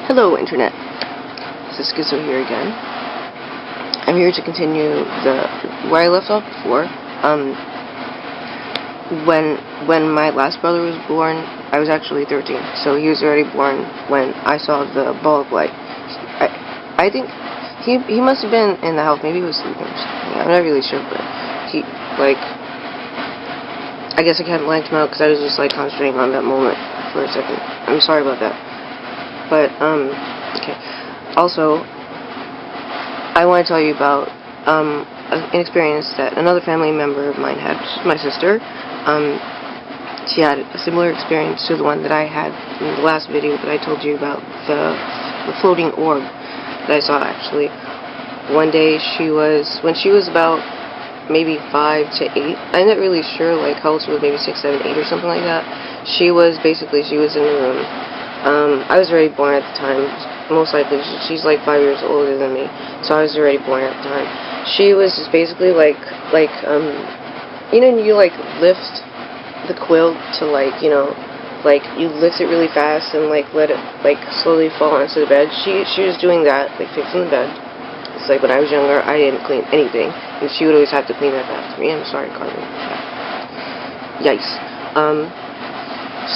Hello, Internet. This is Schizo here again. I'm here to continue where I left off before. When my last brother was born, I was actually 13, so he was already born when I saw the ball of light. I think he must have been in the house. Maybe he was sleeping or something. I'm not really sure, but I guess I can't blank him out because I was just concentrating on that moment for a second. I'm sorry about that. But, okay. Also, I want to tell you about an experience that another family member of mine had, which is my sister. She had a similar experience to the one that I had in the last video that I told you about, the floating orb that I saw, actually. One day, when she was about maybe 5 to 8, I'm not really sure how old she was, maybe 6, 7, 8 or something like that. She was in the room. I was already born at the time. Most likely, she's 5 years older than me, so I was already born at the time. She was just basically you lift the quilt to you lift it really fast and let it slowly fall onto the bed. She was doing that, fixing the bed. It's when I was younger, I didn't clean anything, and she would always have to clean that after me. I'm sorry, Carmen. Yikes.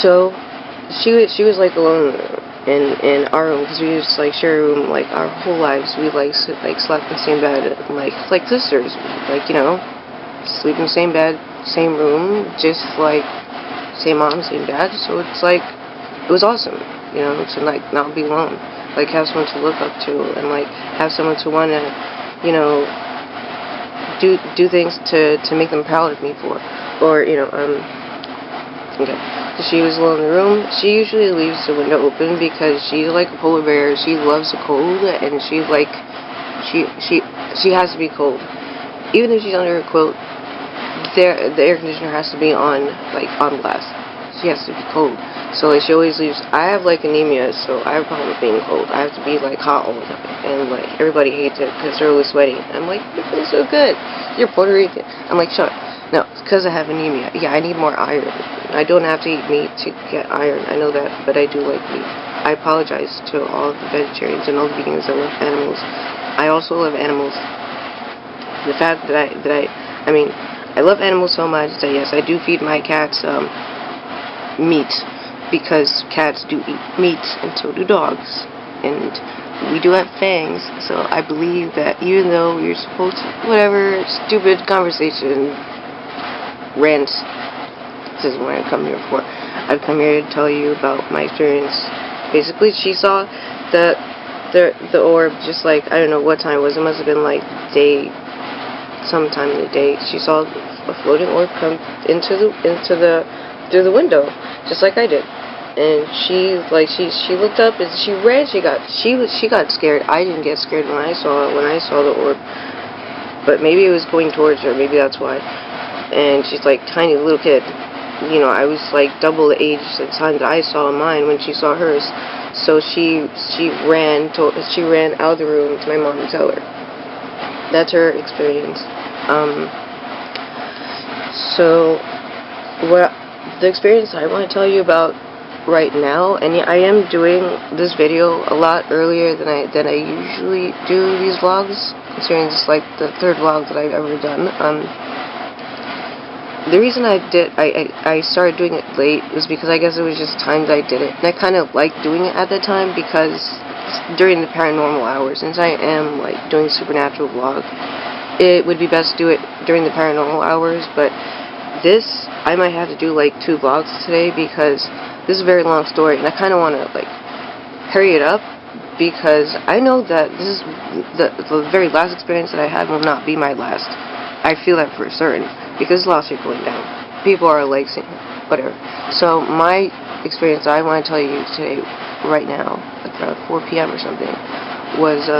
So she was alone in our room, because we used to share a room our whole lives. We slept in the same bed, like sisters, sleep in the same bed, same room, just same mom, same dad. So it's it was awesome, to not be alone, have someone to look up to, and have someone to want to do things to make them proud of me for, or okay. So she was alone in the room. She usually leaves the window open because she's like a polar bear. She loves the cold, and she has to be cold. Even if she's under a quilt, the air conditioner has to be on blast. She has to be cold. So she always leaves. I have anemia, so I have a problem with being cold. I have to be hot all the time, and everybody hates it because they're always sweaty. I'm you feel so good. You're Puerto Rican. I'm shut up. No, it's because I have anemia. Yeah, I need more iron. I don't have to eat meat to get iron. I know that, but I do like meat. I apologize to all of the vegetarians and all the vegans that love animals. I also love animals. The fact that I love animals so much that yes, I do feed my cats meat, because cats do eat meat, and so do dogs. And we do have fangs, so I believe that even though you're supposed to, whatever, stupid conversation, rants, this is what I come here for. I've come here to tell you about my experience. Basically, she saw the orb, just I don't know what time it was. It must have been sometime in the day. She saw a floating orb come through the window, just like I did. And she looked up and she ran. She got scared. I didn't get scared when I saw the orb, but maybe it was going towards her. Maybe that's why. And she's tiny little kid. I was double the age at the time that I saw mine when she saw hers. So she ran out of the room to my mom to tell her. That's her experience. So the experience I want to tell you about right now, and I am doing this video a lot earlier than I usually do these vlogs, considering this is the third vlog that I've ever done. The reason I started doing it late was because I guess it was just times I did it, and I kind of liked doing it at that time because during the paranormal hours, since I am doing supernatural vlog, it would be best to do it during the paranormal hours. But this, I might have to do 2 vlogs today because this is a very long story, and I kind of want to hurry it up because I know that this is the very last experience that I had will not be my last. I feel that for certain, because lots are going down. People are saying whatever. So my experience that I want to tell you today, right now, around 4 p.m. or something, was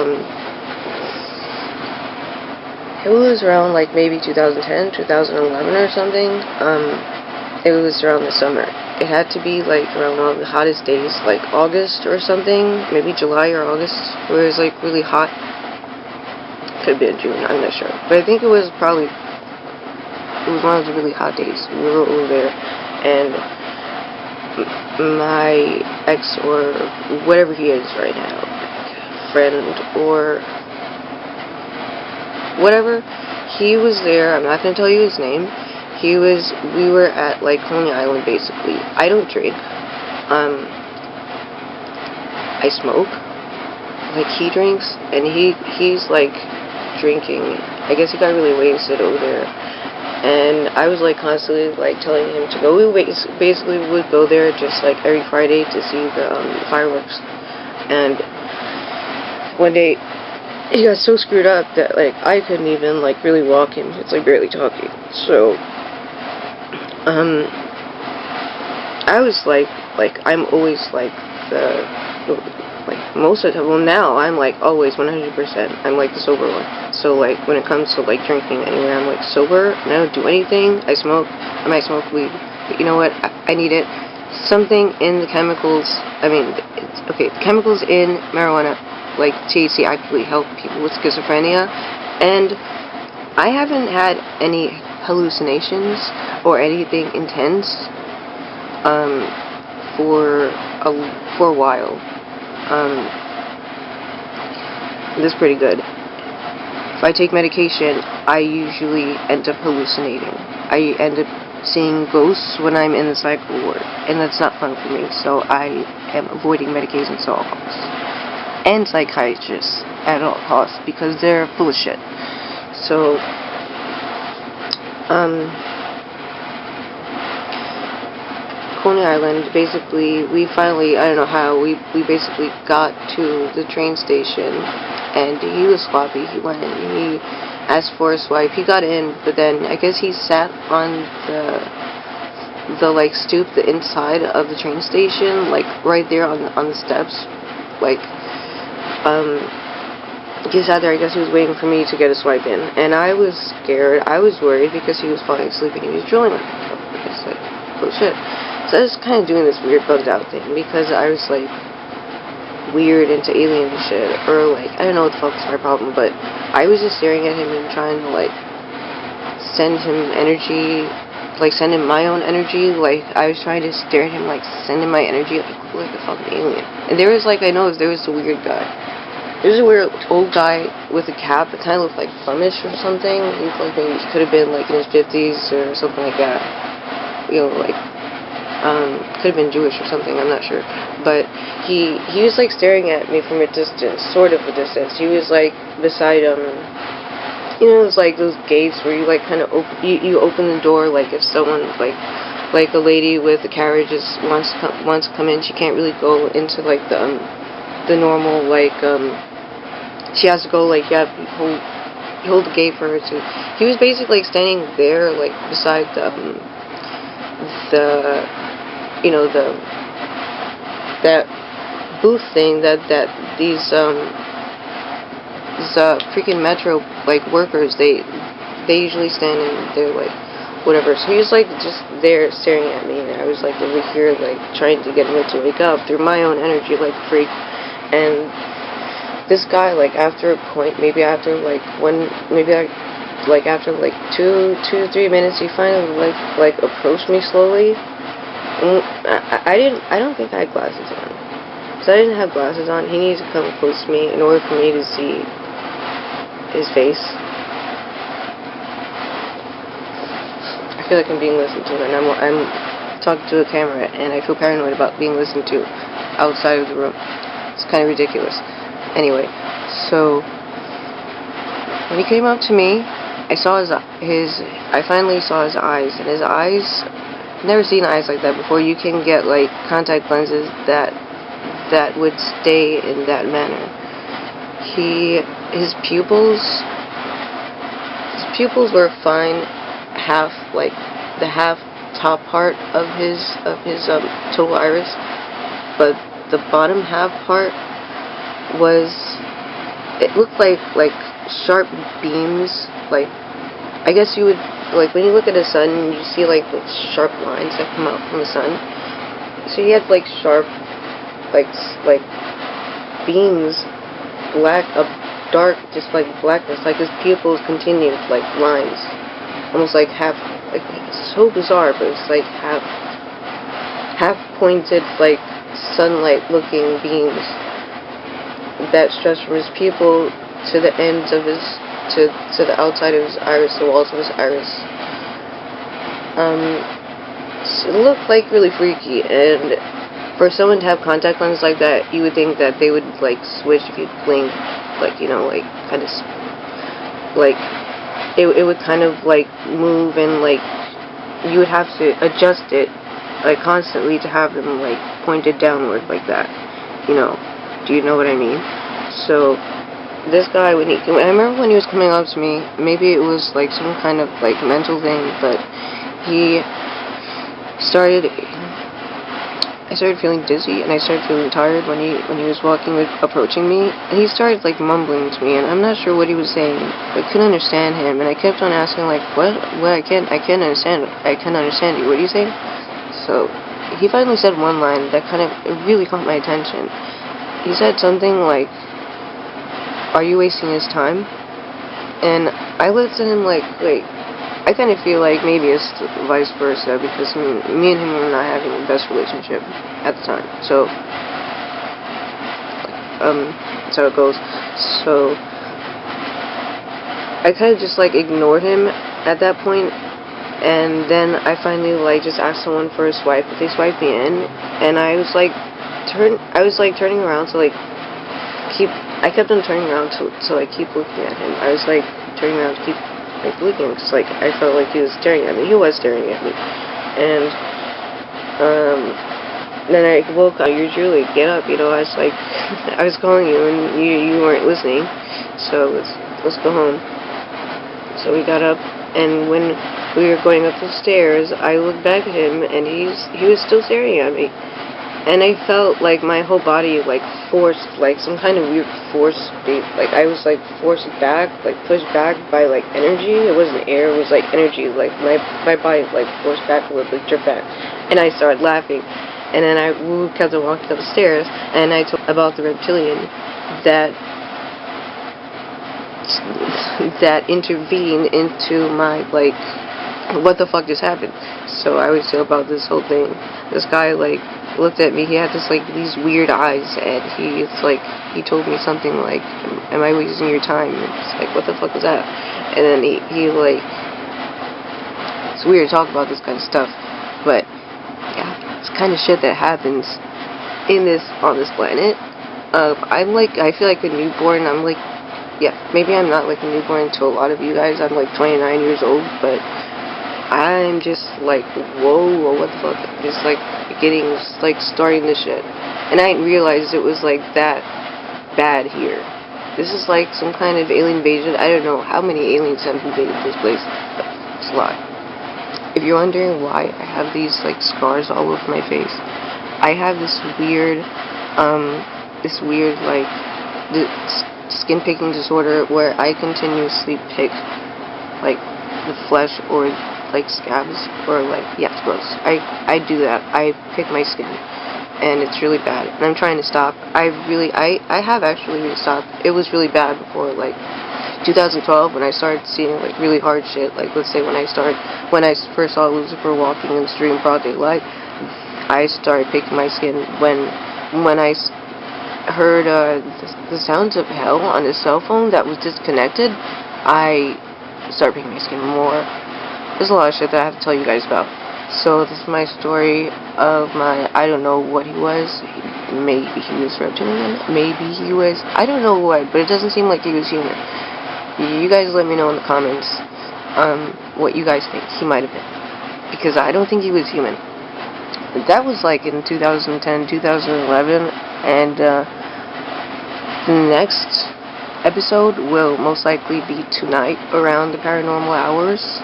it was around maybe 2010, 2011 or something. It was around the summer. It had to be around one of the hottest days, August or something, maybe July or August, where it was really hot. Could have been June, I'm not sure. But I think it was one of the really hot days. We were over there, and my ex or whatever he is right now, friend or whatever, he was there. I'm not going to tell you his name. We were at like Coney Island basically. I don't drink. I smoke. Like he drinks, and he's like drinking. I guess he got really wasted over there. And I was like constantly like telling him to go. We basically would go there just like every Friday to see the fireworks. And one day he got so screwed up that like I couldn't even like really walk him. It's like barely talking. So I was like I'm always like most of the time. Well, now I'm like always 100%. I'm like the sober one. So like when it comes to like drinking anywhere, I'm like sober and I don't do anything. I might smoke weed, but you know what? I need it. Something in the chemicals. I mean, the chemicals in marijuana, like THC, actually help people with schizophrenia, and I haven't had any hallucinations or anything intense for a while. This is pretty good. If I take medication, I usually end up hallucinating. I end up seeing ghosts when I'm in the psycho ward, and that's not fun for me, so I am avoiding medications at all costs. And psychiatrists at all costs, because they're full of shit. So, Coney Island, basically, we finally, I don't know how, we basically got to the train station, and he was sloppy. He went in, he asked for a swipe, he got in, but then I guess he sat on the like stoop, the inside of the train station, like right there on the steps, like, he sat there. I guess he was waiting for me to get a swipe in, and I was scared. I was worried because he was falling asleep and he was drilling me. I was like, oh shit. So I was kind of doing this weird bugged out thing because I was like weird into alien shit, or like I don't know what the fuck's my problem, but I was just staring at him and trying to like send him energy, like send him my own energy. Like I was trying to stare at him, like send him my energy, like a fucking alien. And there was like, I know there was a weird guy. There's a weird old guy with a cap that kind of looked like Flemish or something. He looked like maybe he could have been like in his 50s or something like that. You know, like could have been Jewish or something, I'm not sure. But he was like staring at me from a distance, sort of a distance. He was like beside you know, it's like those gates where you like kind of you open the door, like if someone like a lady with a carriage wants to come in, she can't really go into like the normal like she has to go like you hold the gate for her to. He was basically like standing there like beside you know, that booth thing that these freaking metro like workers they usually stand in there like whatever. So he was like just there staring at me, and I was like over here like trying to get him to wake up through my own energy like a freak. And this guy, like after a point, maybe after like after like 2 to 3 minutes, he finally like approached me slowly. I don't think I had glasses on. So I didn't have glasses on. He needed to come close to me in order for me to see his face. I feel like I'm being listened to, and I'm talking to a camera, and I feel paranoid about being listened to outside of the room. It's kind of ridiculous. Anyway, so when he came up to me, I finally saw his eyes, and his eyes, never seen eyes like that before. You can get like contact lenses that would stay in that manner. His pupils were fine, the half top part of his total iris, but the bottom half part it looked like sharp beams, like I guess you would, like when you look at the sun, you see like sharp lines that come out from the sun. So he had like sharp, like beams, dark, just like blackness, like his pupils continued like lines, almost like half, like it's so bizarre, but it's like half pointed, like sunlight-looking beams that stretch from his pupil to the ends of his, to the outside of his iris, the walls of his iris. It looked like really freaky, and for someone to have contact lenses like that, you would think that they would like switch if you blink, like, you know, like kind of like it would kind of like move, and like you would have to adjust it like constantly to have them like pointed downward like that, you know. Do you know what I mean? So this guy, I remember when he was coming up to me, maybe it was like some kind of like mental thing, but I started feeling dizzy, and I started feeling tired when he was approaching me, and he started like mumbling to me, and I'm not sure what he was saying. I couldn't understand him, and I kept on asking like, what? I can't understand you. What are you saying? So he finally said one line that it really caught my attention. He said something like, "Are you wasting his time?" And I looked at him like, wait. I kind of feel like maybe it's vice versa, because me and him were not having the best relationship at the time. So, that's how it goes. So, I kind of just like ignored him at that point, and then I finally like just asked someone for a swipe, but they swiped me in, and I was like turning around to like I kept on turning around to like keep looking at him. I was like turning around to keep like looking, because like I felt like he was staring at me. He was staring at me, and then I woke up. Usually, get up. You know, I was like, I was calling you, and you weren't listening. So let's go home. So we got up, and when we were going up the stairs, I looked back at him, and he was still staring at me. And I felt like my whole body like forced, like some kind of weird force, like I was like forced back, like pushed back by like energy. It wasn't air, it was like energy, like my body like forced back, a little bit, jerked back. And I started laughing, and then we kept on walking up the stairs, and I told about the reptilian that intervened into my like, what the fuck just happened. So I would say about this whole thing. This guy like looked at me. He had this like these weird eyes, and he told me something like, "Am I wasting your time?" And it's like, what the fuck is that? And then he like, it's weird to talk about this kind of stuff, but yeah, it's kind of shit that happens on this planet. I feel like a newborn. I'm like, yeah, maybe I'm not like a newborn to a lot of you guys. I'm like 29 years old, but I'm just like, whoa, what the fuck? Just like starting this shit. And I didn't realize it was like that bad here. This is like some kind of alien invasion. I don't know how many aliens have invaded this place, but it's a lot. If you're wondering why I have these like scars all over my face, I have this weird like skin picking disorder where I continuously pick like the flesh or like scabs, or like, yeah, it's gross. I do that. I pick my skin, and it's really bad, and I'm trying to stop. I have actually stopped. It was really bad before, like 2012, when I started seeing like really hard shit. Like, let's say when I first saw Lucifer walking in the street in broad daylight, I started picking my skin. When I heard the sounds of hell on his cell phone that was disconnected, I started picking my skin more. There's a lot of shit that I have to tell you guys about. So this is my story of I don't know what he was. Maybe he was reptilian. Maybe he was, I don't know what, but it doesn't seem like he was human. You guys let me know in the comments what you guys think he might have been, because I don't think he was human. That was like in 2010, 2011, and the next episode will most likely be tonight around the paranormal hours,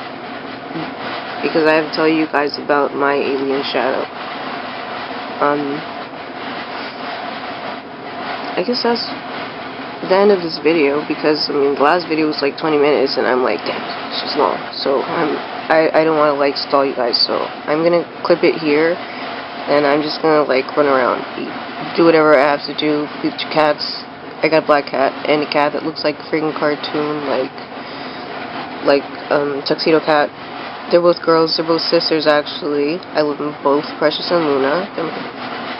because I have to tell you guys about my alien shadow. I guess that's the end of this video, because I mean the last video was like 20 minutes, and I'm like, damn, it's just long. So I don't want to like stall you guys, so I'm gonna clip it here, and I'm just gonna like run around, do whatever I have to do, feed your cats. I got a black cat and a cat that looks like a freaking cartoon, like Tuxedo Cat. They're both girls. They're both sisters, actually. I love them both, Precious and Luna.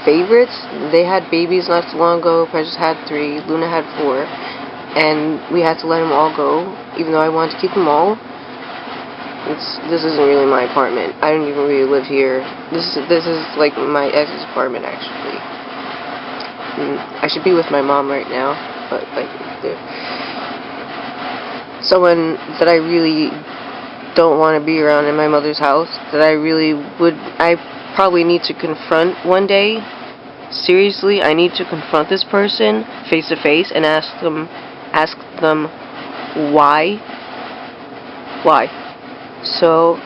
favorites. They had babies not too long ago. Precious had 3. Luna had 4. And we had to let them all go, even though I wanted to keep them all. This isn't really my apartment. I don't even really live here. This is like my ex's apartment, actually. I should be with my mom right now, but like, someone that I really don't want to be around in my mother's house, that I probably need to confront one day. Seriously, I need to confront this person face to face and ask them why. So,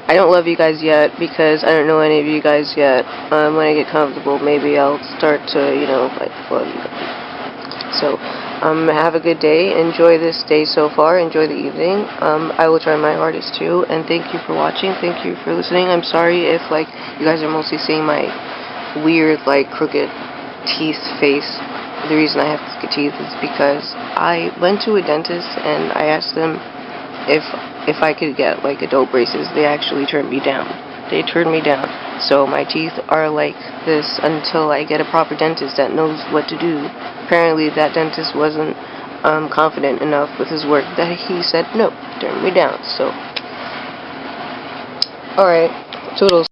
I don't love you guys yet because I don't know any of you guys yet. When I get comfortable, maybe I'll start to, you know, like, love you guys. So, have a good day. Enjoy this day so far. Enjoy the evening. I will try my hardest too. And thank you for watching. Thank you for listening. I'm sorry if, like, you guys are mostly seeing my weird, like, crooked teeth face. The reason I have crooked teeth is because I went to a dentist and I asked them if I could get, like, adult braces. They actually turned me down. They turned me down. So my teeth are like this until I get a proper dentist that knows what to do. Apparently that dentist wasn't confident enough with his work that he said no, turned me down. So, alright, toodles.